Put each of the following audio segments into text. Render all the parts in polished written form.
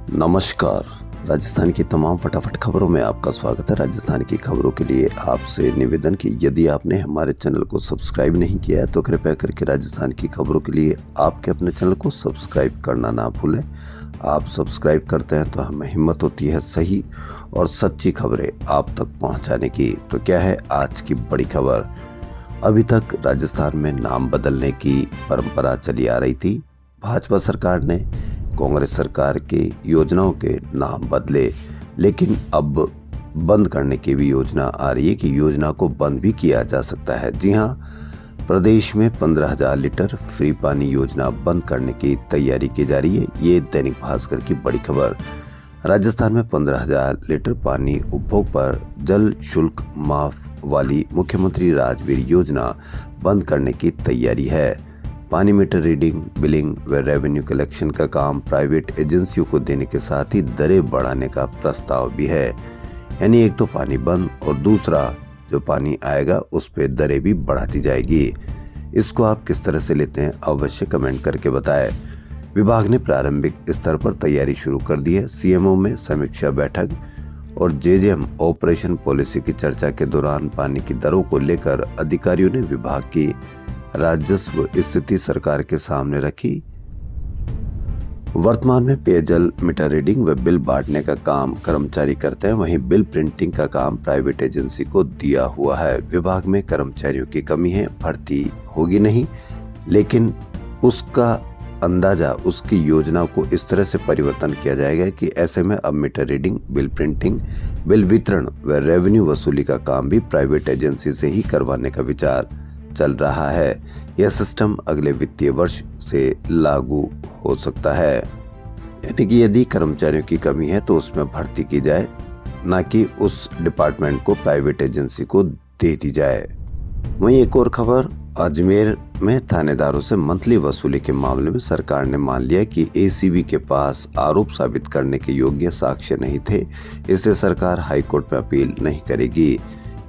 नमस्कार। राजस्थान की तमाम फटाफट खबरों में आपका स्वागत है। राजस्थान की खबरों के लिए आपसे निवेदन कि यदि आपने हमारे चैनल को सब्सक्राइब नहीं किया है तो कृपया करके राजस्थान की खबरों के लिए आपके अपने चैनल को सब्सक्राइब करना ना भूलें। आप सब्सक्राइब करते हैं तो हमें हिम्मत होती है सही और सच्ची खबरें आप तक पहुंचाने की। तो क्या है आज की बड़ी खबर। अभी तक राजस्थान में नाम बदलने की परंपरा चली आ रही थी। भाजपा सरकार ने कांग्रेस सरकार की योजनाओं के नाम बदले, लेकिन अब बंद करने की भी योजना आ रही है कि योजना को बंद भी किया जा सकता है। जी हां, प्रदेश में 15,000 लीटर फ्री पानी योजना बंद करने की तैयारी की जा रही है। ये दैनिक भास्कर की बड़ी खबर। राजस्थान में 15,000 लीटर पानी उपभोग पर जल शुल्क माफ वाली मुख्यमंत्री राजवीर योजना बंद करने की तैयारी है। पानी मीटर रीडिंग, बिलिंग व रेवेन्यू कलेक्शन का काम प्राइवेट एजेंसियों को देने के साथ ही दरें बढ़ाने का प्रस्ताव भी है। यानी एक तो पानी बंद और दूसरा जो पानी आएगा उस पे दरें भी बढ़ा दी जाएगी। इसको आप किस तरह से लेते हैं अवश्य कमेंट करके बताएं। विभाग ने प्रारंभिक स्तर पर तैयारी शुरू कर दी है। सीएमओ में समीक्षा बैठक और जेजेएम ऑपरेशन पॉलिसी की चर्चा के दौरान पानी की दरों को लेकर अधिकारियों ने विभाग की राजस्व स्थिति सरकार के सामने रखी। वर्तमान में पेयजल मीटर रीडिंग व बिल बांटने का काम कर्मचारी करते हैं, वहीं बिल प्रिंटिंग का काम प्राइवेट एजेंसी को दिया हुआ है। विभाग में कर्मचारियों की कमी है, भर्ती होगी नहीं, लेकिन उसका अंदाजा उसकी योजना को इस तरह से परिवर्तन किया जाएगा कि ऐसे में अब meter reading, bill printing, bill वितरण व रेवेन्यू वसूली का काम भी प्राइवेट एजेंसी से ही करवाने का विचार चल रहा है। यह सिस्टम अगले वित्तीय वर्ष से लागू हो सकता है। यानी कि यदि कर्मचारियों की कमी है तो उसमें भर्ती की जाए, ना कि उस डिपार्टमेंट को प्राइवेट एजेंसी को दे दी जाए। वहीं एक और खबर, अजमेर में थानेदारों से मंथली वसूली के मामले में सरकार ने मान लिया कि एसीबी के पास आरोप साबित करने के योग्य साक्ष्य नहीं थे, इससे सरकार हाईकोर्ट में अपील नहीं करेगी।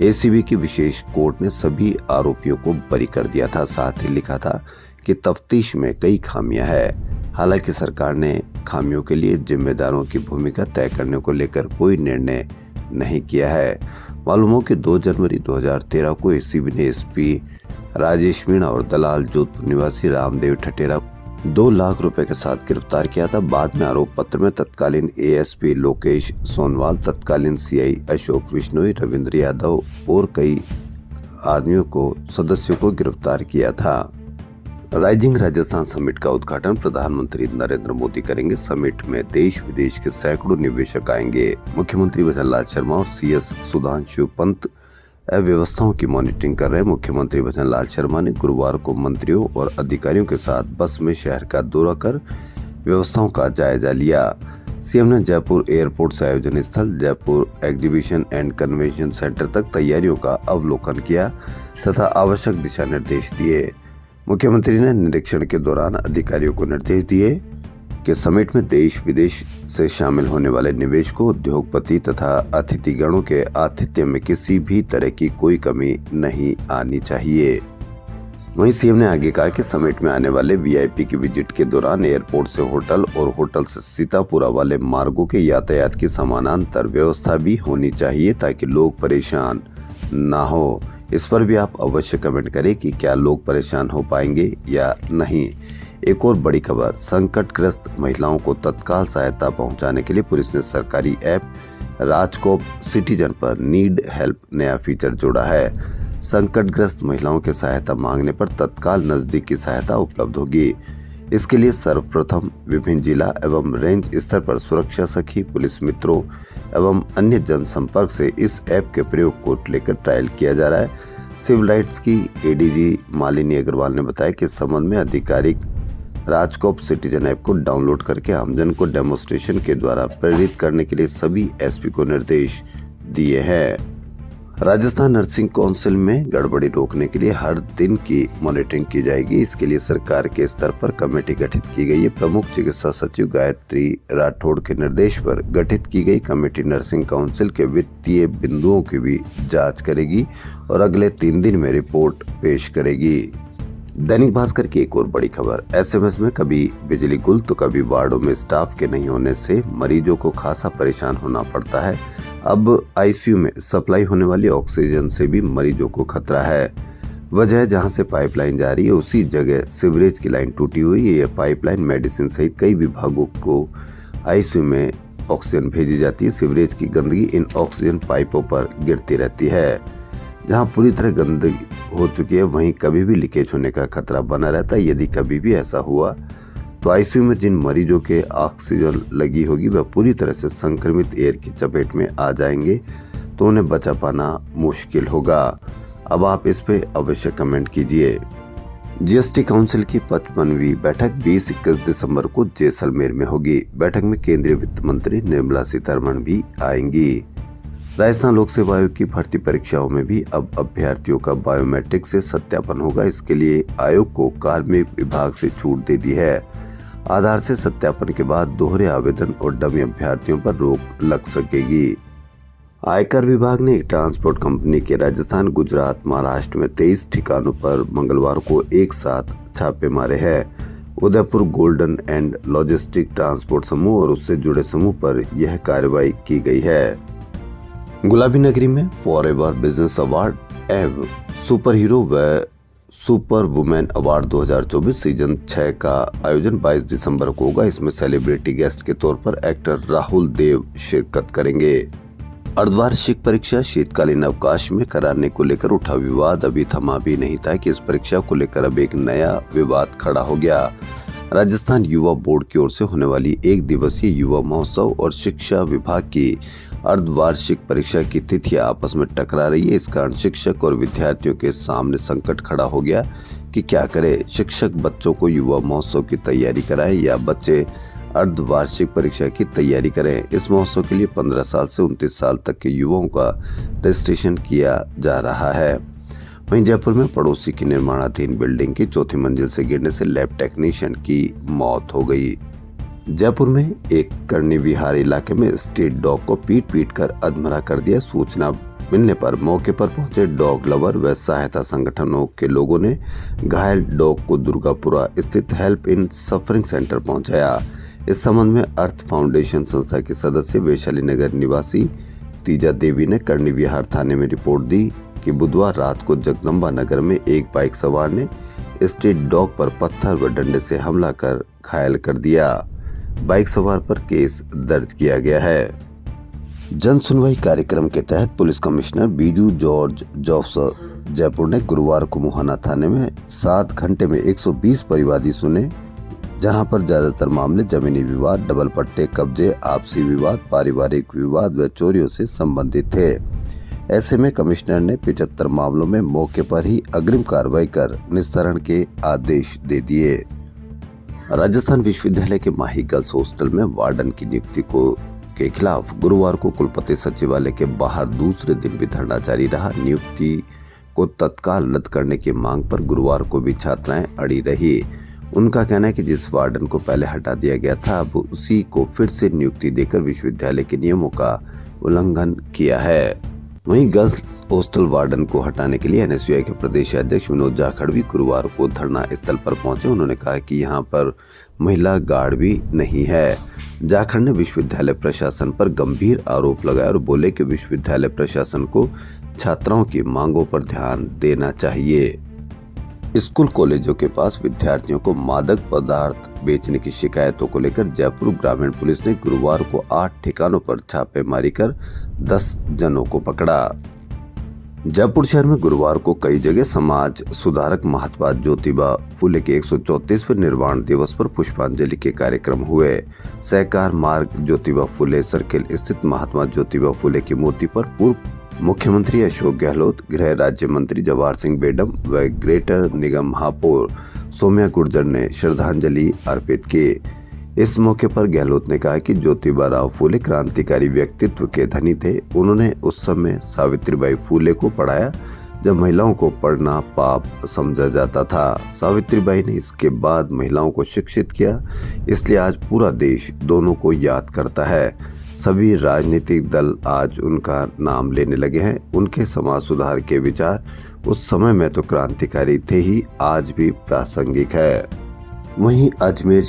एसीबी की विशेष कोर्ट ने सभी आरोपियों को बरी कर दिया था, साथ ही लिखा था कि तफ्तीश में कई खामियां हैं। हालांकि सरकार ने खामियों के लिए जिम्मेदारों की भूमिका तय करने को लेकर कोई निर्णय नहीं किया है। मालूम हो कि 2 जनवरी 2013 को एसीबी ने एसपी राजेश मीणा और दलाल जोधपुर निवासी रामदेव ठटेरा 2 लाख रुपए के साथ गिरफ्तार किया था। बाद में आरोप पत्र में तत्कालीन एएसपी लोकेश सोनवाल, तत्कालीन सीआई अशोक विश्नोई, रविंद्र यादव और कई सदस्यों को गिरफ्तार किया था। राइजिंग राजस्थान समिट का उद्घाटन प्रधानमंत्री नरेंद्र मोदी करेंगे। समिट में देश विदेश के सैकड़ों निवेशक आएंगे। मुख्यमंत्री भजनलाल शर्मा और सीएस सुधांशु पंत व्यवस्थाओं की मॉनिटरिंग कर रहे हैं। मुख्यमंत्री भजनलाल शर्मा ने गुरुवार को मंत्रियों और अधिकारियों के साथ बस में शहर का दौरा कर व्यवस्थाओं का जायजा लिया। सीएम ने जयपुर एयरपोर्ट से आयोजन स्थल, Jaipur exhibition and convention centre तक तैयारियों का अवलोकन किया तथा आवश्यक दिशा निर्देश दिए। मुख्यमंत्री ने निरीक्षण के दौरान अधिकारियों को निर्देश दिए कि समिट में देश विदेश से शामिल होने वाले निवेशकों, उद्योगपति तथा अतिथिगणों के आतिथ्य में किसी भी तरह की कोई कमी नहीं आनी चाहिए। वहीं सीएम ने आगे कहा कि समिट में आने वाले वीआईपी की विजिट के दौरान एयरपोर्ट से होटल और होटल से सीतापुरा वाले मार्गों के यातायात की समानांतर व्यवस्था भी होनी चाहिए ताकि लोग परेशान ना हो। इस पर भी आप अवश्य कमेंट करें कि क्या लोग परेशान हो पाएंगे या नहीं। एक और बड़ी खबर, संकटग्रस्त महिलाओं को तत्काल सहायता पहुंचाने के लिए पुलिस ने सरकारी ऐप राजकोप सिटीजन पर नीड हेल्प नया फीचर जोड़ा है। संकटग्रस्त महिलाओं के सहायता मांगने पर तत्काल नजदीकी सहायता उपलब्ध होगी। इसके लिए सर्वप्रथम विभिन्न जिला एवं रेंज स्तर पर सुरक्षा सखी, पुलिस मित्रों एवं अन्य जनसंपर्क से इस ऐप के प्रयोग को लेकर ट्रायल किया जा रहा है। सिविल राइट्स की एडीजी मालिनी अग्रवाल ने बताया कि इस संबंध में आधिकारिक राजकोप सिटीजन ऐप को डाउनलोड करके आमजन को डेमोन्स्ट्रेशन के द्वारा प्रेरित करने के लिए सभी एसपी को निर्देश दिए हैं। राजस्थान नर्सिंग काउंसिल में गड़बड़ी रोकने के लिए हर दिन की मॉनिटरिंग की जाएगी। इसके लिए सरकार के स्तर पर कमेटी गठित की गई है। प्रमुख चिकित्सा सचिव गायत्री राठौड़ के निर्देश पर गठित की गई कमेटी नर्सिंग काउंसिल के वित्तीय बिंदुओं की भी जांच करेगी और अगले 3 दिन में रिपोर्ट पेश करेगी। दैनिक भास्कर की एक और बड़ी खबर, एसएमएस में कभी बिजली गुल तो कभी वार्डों में स्टाफ के नहीं होने से मरीजों को खासा परेशान होना पड़ता है। अब आईसीयू में सप्लाई होने वाली ऑक्सीजन से भी मरीजों को खतरा है। वजह जहां से पाइपलाइन जा रही है उसी जगह सीवरेज की लाइन टूटी हुई है। यह पाइपलाइन मेडिसिन सहित कई विभागों को आईसीयू में ऑक्सीजन भेजी जाती है। सीवरेज की गंदगी इन ऑक्सीजन पाइपों पर गिरती रहती है। जहां पूरी तरह गंदगी हो चुकी है वहीं कभी भी लीकेज होने का खतरा बना रहता है। यदि कभी भी ऐसा हुआ तो आईसीयू में जिन मरीजों के ऑक्सीजन लगी होगी वह पूरी तरह से संक्रमित एयर की चपेट में आ जाएंगे, तो उन्हें बचा पाना मुश्किल होगा। अब आप इस पे अवश्य कमेंट कीजिए। जीएसटी काउंसिल की 55वीं बैठक 20-21 दिसंबर को जैसलमेर में होगी। बैठक में केंद्रीय वित्त मंत्री निर्मला सीतारमण भी आएंगी। राजस्थान लोक सेवा आयोग की भर्ती परीक्षाओं में भी अब अभ्यर्थियों का बायोमेट्रिक से सत्यापन होगा। इसके लिए आयोग को कार्मिक विभाग से छूट दे दी है। आधार से सत्यापन के बाद दोहरे आवेदन और डमी अभ्यर्थियों पर रोक लग सकेगी। आयकर विभाग ने एक ट्रांसपोर्ट कंपनी के राजस्थान, गुजरात, महाराष्ट्र में 23 ठिकानों पर मंगलवार को एक साथ छापे मारे हैं। Udaipur golden and logistic transport समूह और उससे जुड़े समूह पर यह कार्रवाई की गई है। गुलाबी नगरी में फॉरएवर बिजनेस अवार्ड एवं सुपर हीरो व सुपर वुमेन अवार्ड 2024 सीजन 6 का आयोजन 22 दिसंबर को होगा। इसमें सेलिब्रिटी गेस्ट के तौर पर एक्टर राहुल देव शिरकत करेंगे। अर्धवार्षिक परीक्षा शीतकालीन अवकाश में कराने को लेकर उठा विवाद अभी थमा भी नहीं था कि इस परीक्षा को लेकर अब एक नया विवाद खड़ा हो गया। राजस्थान युवा बोर्ड की ओर से होने वाली एक दिवसीय युवा महोत्सव और शिक्षा विभाग की अर्धवार्षिक परीक्षा की तिथियां आपस में टकरा रही है। इस कारण शिक्षक और विद्यार्थियों के सामने संकट खड़ा हो गया कि क्या करे। शिक्षक बच्चों को युवा महोत्सव की तैयारी कराए या बच्चे अर्धवार्षिक परीक्षा की तैयारी करें। इस महोत्सव के लिए 15 साल से 29 साल तक के युवाओं का रजिस्ट्रेशन किया जा रहा है। वहीं जयपुर में पड़ोसी की निर्माणाधीन बिल्डिंग की चौथी मंजिल से गिरने से लैब टेक्नीशियन की मौत हो गई। जयपुर में एक करनी विहार इलाके में स्ट्रीट डॉग को पीट कर अधमरा कर दिया। सूचना मिलने पर मौके पर पहुंचे डॉग लवर व सहायता संगठनों के लोगों ने घायल डॉग को दुर्गापुरा स्थित हेल्प इन सफरिंग सेंटर पहुंचाया। इस संबंध में अर्थ फाउंडेशन संस्था के सदस्य वैशाली नगर निवासी तीजा देवी ने करनी विहार थाने में रिपोर्ट दी कि बुधवार रात को जगदम्बा नगर में एक बाइक सवार ने स्ट्रीट डॉग पर पत्थर व डंडे से हमला कर घायल कर दिया। बाइक सवार पर केस दर्ज किया गया है। जन सुनवाई कार्यक्रम के तहत police commissioner Biju George Joseph Jaipur ने गुरुवार को मुहाना थाने में 7 घंटे में 120 परिवादी सुने, जहां पर ज्यादातर मामले जमीनी विवाद, डबल पट्टे, कब्जे, आपसी विवाद, पारिवारिक विवाद व चोरियों से संबंधित थे। ऐसे में कमिश्नर ने 75 मामलों में मौके पर ही अग्रिम कार्रवाई कर निस्तारण के आदेश दे दिए। राजस्थान विश्वविद्यालय के माही गर्ल्स हॉस्टल में वार्डन की नियुक्ति के खिलाफ गुरुवार को कुलपति सचिवालय के बाहर दूसरे दिन भी धरना जारी रहा। नियुक्ति को तत्काल रद्द करने की मांग पर गुरुवार को भी छात्राएं अड़ी रही। उनका कहना है कि जिस वार्डन को पहले हटा दिया गया था अब उसी को फिर से नियुक्ति देकर विश्वविद्यालय के नियमों का उल्लंघन किया है। वहीं गर्ल्स हॉस्टल वार्डन को हटाने के लिए एनएसयूआई के प्रदेश अध्यक्ष विनोद जाखड़ भी गुरुवार को धरना स्थल पर पहुंचे। उन्होंने कहा कि यहां पर महिला गार्ड भी नहीं है। जाखड़ ने विश्वविद्यालय प्रशासन पर गंभीर आरोप लगाए और बोले कि विश्वविद्यालय प्रशासन को छात्राओं की मांगों पर ध्यान देना चाहिए। स्कूल कॉलेजों के पास विद्यार्थियों को मादक पदार्थ बेचने की शिकायतों को लेकर जयपुर ग्रामीण पुलिस ने गुरुवार को 8 ठिकानों पर छापेमारी कर 10 जनों को पकड़ा। जयपुर शहर में गुरुवार को कई जगह समाज सुधारक महात्मा ज्योतिबा फुले के 134वें निर्वाण दिवस पर पुष्पांजलि के कार्यक्रम हुए। सहकार मार्ग ज्योतिबा फुले सर्किल स्थित महात्मा ज्योतिबा फुले की मूर्ति पर पूर्व मुख्यमंत्री अशोक गहलोत, गृह राज्य मंत्री जवाहर सिंह बेडम व ग्रेटर निगम महापौर सौम्या गुर्जर ने श्रद्धांजलि अर्पित की। इस मौके पर गहलोत ने कहा कि ज्योतिबा राव फूले क्रांतिकारी व्यक्तित्व के धनी थे। उन्होंने उस समय सावित्रीबाई फूले को पढ़ाया जब महिलाओं को पढ़ना पाप समझा जाता था। सावित्रीबाई ने इसके बाद महिलाओं को शिक्षित किया, इसलिए आज पूरा देश दोनों को याद करता है। सभी राजनीतिक दल आज उनका नाम लेने लगे हैं। उनके समाज सुधार के विचार उस समय में तो क्रांतिकारी थे ही, आज भी प्रासंगिक है। वहीं अजमेर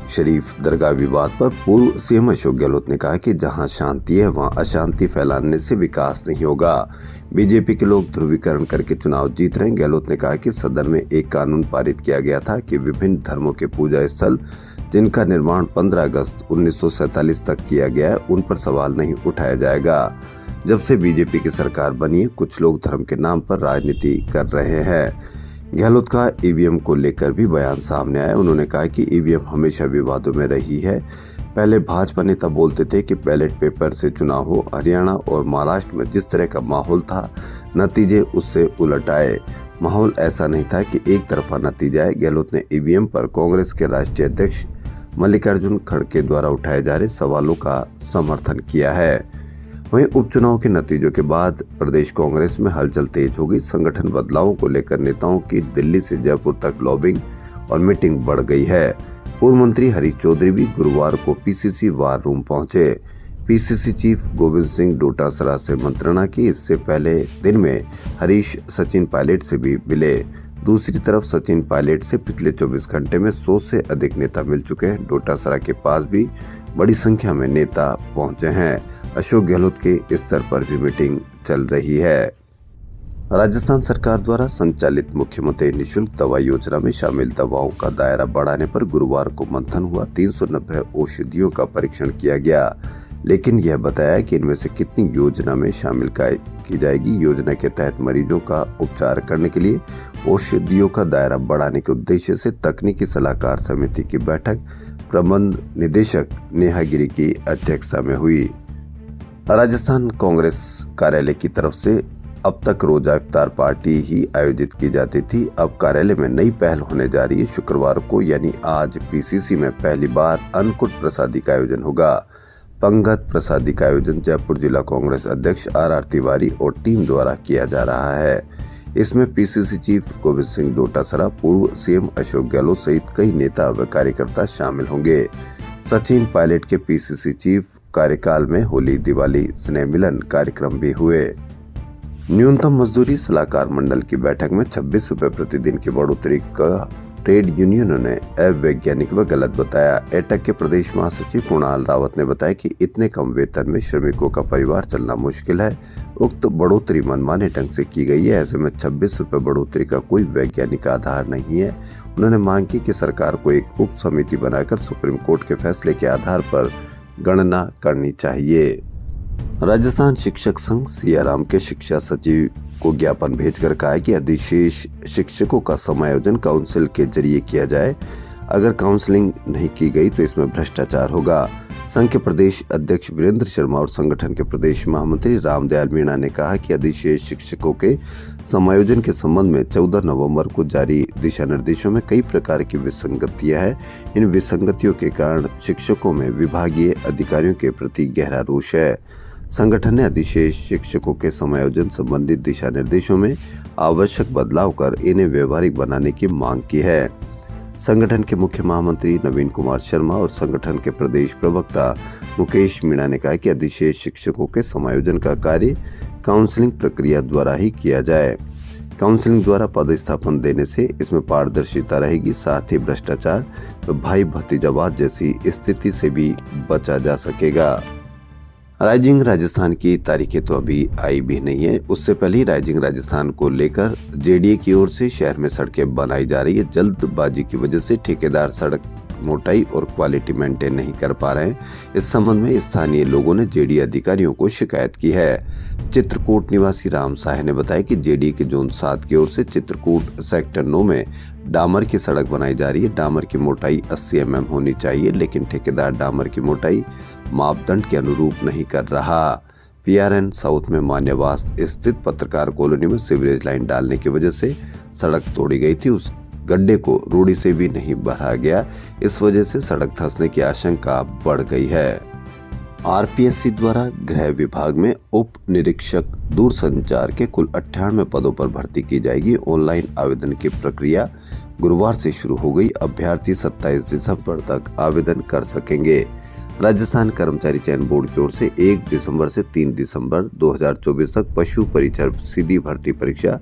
शरीफ दरगाह विवाद पर पूर्व सीएम अशोक गहलोत ने कहा कि जहां शांति है वहां अशांति फैलाने से विकास नहीं होगा। बीजेपी के लोग ध्रुवीकरण करके चुनाव जीत रहे हैं। गहलोत ने कहा कि सदन में एक कानून पारित किया गया था कि विभिन्न धर्मों के पूजा स्थल जिनका निर्माण 15 अगस्त 1947 तक किया गया है उन पर सवाल नहीं उठाया जाएगा। जब से बीजेपी की सरकार बनी है कुछ लोग धर्म के नाम पर राजनीति कर रहे हैं। गहलोत का ईवीएम को लेकर भी बयान सामने आया। उन्होंने कहा कि ईवीएम हमेशा विवादों में रही है। पहले भाजपा नेता बोलते थे कि बैलेट पेपर से चुनाव हो। हरियाणा और महाराष्ट्र में जिस तरह का माहौल था, नतीजे उससे उलट आए। माहौल ऐसा नहीं था कि एक तरफा नतीजा है। गहलोत ने ईवीएम पर कांग्रेस के राष्ट्रीय अध्यक्ष मल्लिकार्जुन खड़गे द्वारा उठाए जा रहे सवालों का समर्थन किया है। वहीं उपचुनाव के नतीजों के बाद प्रदेश कांग्रेस में हलचल तेज हो गई। संगठन बदलावों को लेकर नेताओं की दिल्ली से जयपुर तक लॉबिंग और मीटिंग बढ़ गई है। पूर्व मंत्री हरीश चौधरी भी गुरुवार को पीसीसी वार रूम पहुंचे। पीसीसी चीफ गोविंद सिंह डोटासरा से मंत्रणा की। इससे पहले दिन में हरीश सचिन पायलट से भी मिले। दूसरी तरफ सचिन पायलट से पिछले 24 घंटे में 100 से अधिक नेता मिल चुके हैं। डोटासरा के पास भी बड़ी संख्या में नेता पहुंचे हैं। अशोक गहलोत के स्तर पर भी मीटिंग चल रही है। राजस्थान सरकार द्वारा संचालित मुख्यमंत्री निःशुल्क दवा योजना में शामिल दवाओं का दायरा बढ़ाने पर गुरुवार को मंथन हुआ। 390 औषधियों का परीक्षण किया गया, लेकिन यह बताया कि इनमें से कितनी योजना में शामिल की जाएगी। योजना के तहत मरीजों का उपचार करने के लिए औषधियों का दायरा बढ़ाने के उद्देश्य से तकनीकी सलाहकार समिति की बैठक प्रबंध निदेशक नेहा गिरी की अध्यक्षता में हुई। राजस्थान कांग्रेस कार्यालय की तरफ से अब तक रोजा इफ्तार पार्टी ही आयोजित की जाती थी। अब कार्यालय में नई पहल होने जा रही है। शुक्रवार को यानी आज पीसीसी में पहली बार अन्नकूट प्रसादी का आयोजन होगा। पंगत प्रसादी का आयोजन जयपुर जिला कांग्रेस अध्यक्ष आर तिवारी और टीम द्वारा किया जा रहा है। इसमें पीसीसी चीफ गोविंद सिंह डोटासरा, पूर्व सीएम अशोक गहलोत सहित कई नेता व कार्यकर्ता शामिल होंगे। सचिन पायलट के पीसीसी चीफ कार्यकाल में होली, दिवाली, स्नेह मिलन कार्यक्रम भी हुए। न्यूनतम मजदूरी सलाहकार मंडल की बैठक में 26 रुपए प्रतिदिन की बढ़ोतरी का ट्रेड यूनियनों ने अवैज्ञानिक व गलत बताया। एटक के प्रदेश महासचिव कुणाल रावत ने बताया कि इतने कम वेतन में श्रमिकों का परिवार चलना मुश्किल है। उक्त बढ़ोतरी मनमाने ढंग से की गई है। ऐसे में 26 रुपए बढ़ोतरी का कोई वैज्ञानिक आधार नहीं है। उन्होंने मांग की कि सरकार को एक उप समिति बनाकर सुप्रीम कोर्ट के फैसले के आधार पर गणना करनी चाहिए। राजस्थान शिक्षक संघ सियाराम के शिक्षा सचिव को ज्ञापन भेजकर कहा है कि अधिशेष शिक्षकों का समायोजन काउंसिल के जरिए किया जाए। अगर काउंसलिंग नहीं की गई तो इसमें भ्रष्टाचार होगा। संघ के प्रदेश अध्यक्ष वीरेंद्र शर्मा और संगठन के प्रदेश महामंत्री रामदयाल मीणा ने कहा कि अधिशेष शिक्षकों के समायोजन के संबंध में 14 नवंबर को जारी दिशा निर्देशों में कई प्रकार की विसंगतियां हैं। इन विसंगतियों के कारण शिक्षकों में विभागीय अधिकारियों के प्रति गहरा रोष है। संगठन ने अधिशेष शिक्षकों के समायोजन संबंधित दिशा निर्देशों में आवश्यक बदलाव कर इन्हें व्यवहारिक बनाने की मांग की है। संगठन के मुख्य महामंत्री नवीन कुमार शर्मा और संगठन के प्रदेश प्रवक्ता मुकेश मीणा ने कहा कि अधिशेष शिक्षकों के समायोजन का कार्य काउंसलिंग प्रक्रिया द्वारा ही किया जाए। काउंसलिंग द्वारा पदस्थापन देने से इसमें पारदर्शिता रहेगी, साथ ही भ्रष्टाचार व भाई भतीजावाद जैसी स्थिति से भी बचा जा सकेगा। राइजिंग राजस्थान की तारीखें तो अभी आई भी नहीं है। उससे पहले राइजिंग राजस्थान को लेकर जेडीए की ओर से शहर में सड़कें बनाई जा रही है। जल्दबाजी की वजह से ठेकेदार सड़क मोटाई और क्वालिटी मेंटेन नहीं कर पा रहे हैं। इस संबंध में स्थानीय लोगों ने जेडीए अधिकारियों को शिकायत की है। चित्रकूट निवासी राम साहे ने बताया कि जेडीए के जोन 7 की ओर से चित्रकूट सेक्टर 9 में डामर की सड़क बनाई जा रही है। डामर की मोटाई 80 mm होनी चाहिए, लेकिन ठेकेदार डामर की मोटाई मापदंड के अनुरूप नहीं कर रहा। पीआरएन साउथ में मान्यवास स्थित पत्रकार कॉलोनी में सीवरेज लाइन डालने की वजह से सड़क तोड़ी गई थी। उस गड्ढे को रोड़ी से भी नहीं भरा गया। इस वजह से सड़क धंसने की आशंका बढ़ गई है। आरपीएससी द्वारा गृह विभाग में उप निरीक्षक दूरसंचार के कुल 98 पदों पर भर्ती की जाएगी। ऑनलाइन आवेदन की प्रक्रिया गुरुवार से शुरू हो गई। अभ्यर्थी 27 दिसंबर तक आवेदन कर सकेंगे। राजस्थान कर्मचारी चयन बोर्ड की ओर से 1 दिसंबर से 3 दिसंबर 2024 तक पशु परिचर सीधी भर्ती परीक्षा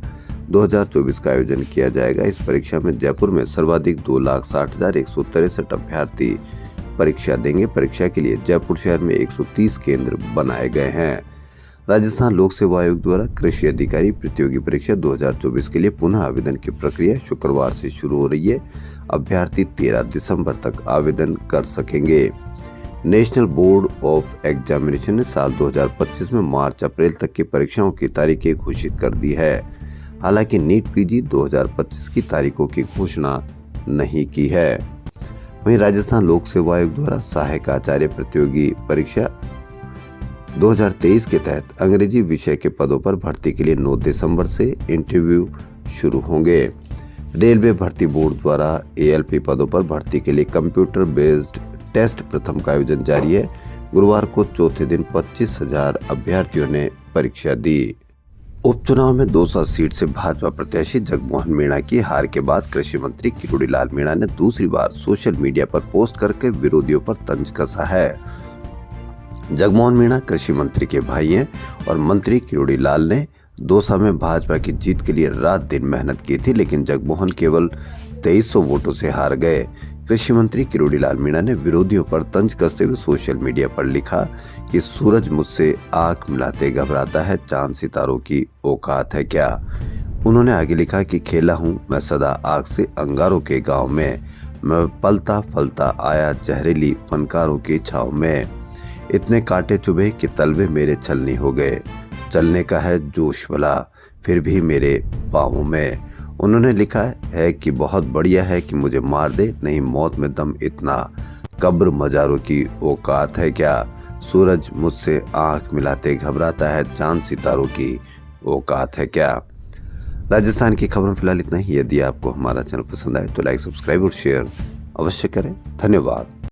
2024 का आयोजन किया जाएगा। इस परीक्षा में जयपुर में सर्वाधिक 2,60,163 अभ्यर्थी परीक्षा देंगे। परीक्षा के लिए जयपुर शहर में 130 केंद्र बनाए गए हैं। राजस्थान लोक सेवा आयोग द्वारा कृषि अधिकारी प्रतियोगी परीक्षा 2024 के लिए पुनः आवेदन की प्रक्रिया शुक्रवार से शुरू हो रही है। अभ्यर्थी 13 दिसंबर तक आवेदन कर सकेंगे। नेशनल बोर्ड ऑफ एग्जामिनेशन ने साल 2025 में मार्च अप्रैल तक की परीक्षाओं की तारीखें घोषित कर दी है। हालांकि नीट पीजी 2025 की तारीखों की घोषणा नहीं की है। वहीं राजस्थान लोक सेवा आयोग द्वारा सहायक आचार्य प्रतियोगी परीक्षा 2023 के तहत अंग्रेजी विषय के पदों पर भर्ती के लिए 9 दिसंबर से इंटरव्यू शुरू होंगे। रेलवे भर्ती बोर्ड द्वारा ALP पदों पर भर्ती के लिए कंप्यूटर बेस्ड टेस्ट प्रथम का आयोजन जारी है। गुरुवार को चौथे दिन 25,000 अभ्यर्थियों ने परीक्षा दी। उपचुनाव में दौसा सीट से भाजपा प्रत्याशी जगमोहन मीणा की हार के बाद कृषि मंत्री किरोड़ी लाल मीणा ने दूसरी बार सोशल मीडिया पर पोस्ट करके विरोधियों पर तंज कसा है। जगमोहन मीणा कृषि मंत्री के भाई हैं और मंत्री किरोड़ी लाल ने दौसा में भाजपा की जीत के लिए रात दिन मेहनत की थी, लेकिन जगमोहन केवल 2300 वोटों से हार गए। कृषि मंत्री किरोड़ी लाल मीणा ने विरोधियों पर तंज कसते हुए सोशल मीडिया पर लिखा कि सूरज मुझसे आंख मिलाते घबराता है, चांद सितारों की औकात है क्या। उन्होंने आगे लिखा कि खेला हूँ मैं सदा आग से अंगारों के गांव में, मैं पलता फलता आया जहरीली फनकारों की छाव में। इतने कांटे चुभे कि तलवे मेरे छलनी हो गए, चलने का है जोश वाला फिर भी मेरे पाँवों में। उन्होंने लिखा है कि बहुत बढ़िया है कि मुझे मार दे, नहीं मौत में दम इतना, कब्र मजारों की औकात है क्या। सूरज मुझसे आंख मिलाते घबराता है, चांद सितारों की औकात है क्या। राजस्थान की खबरों फिलहाल इतना ही। यदि आपको हमारा चैनल पसंद आए तो लाइक, सब्सक्राइब और शेयर अवश्य करें। धन्यवाद।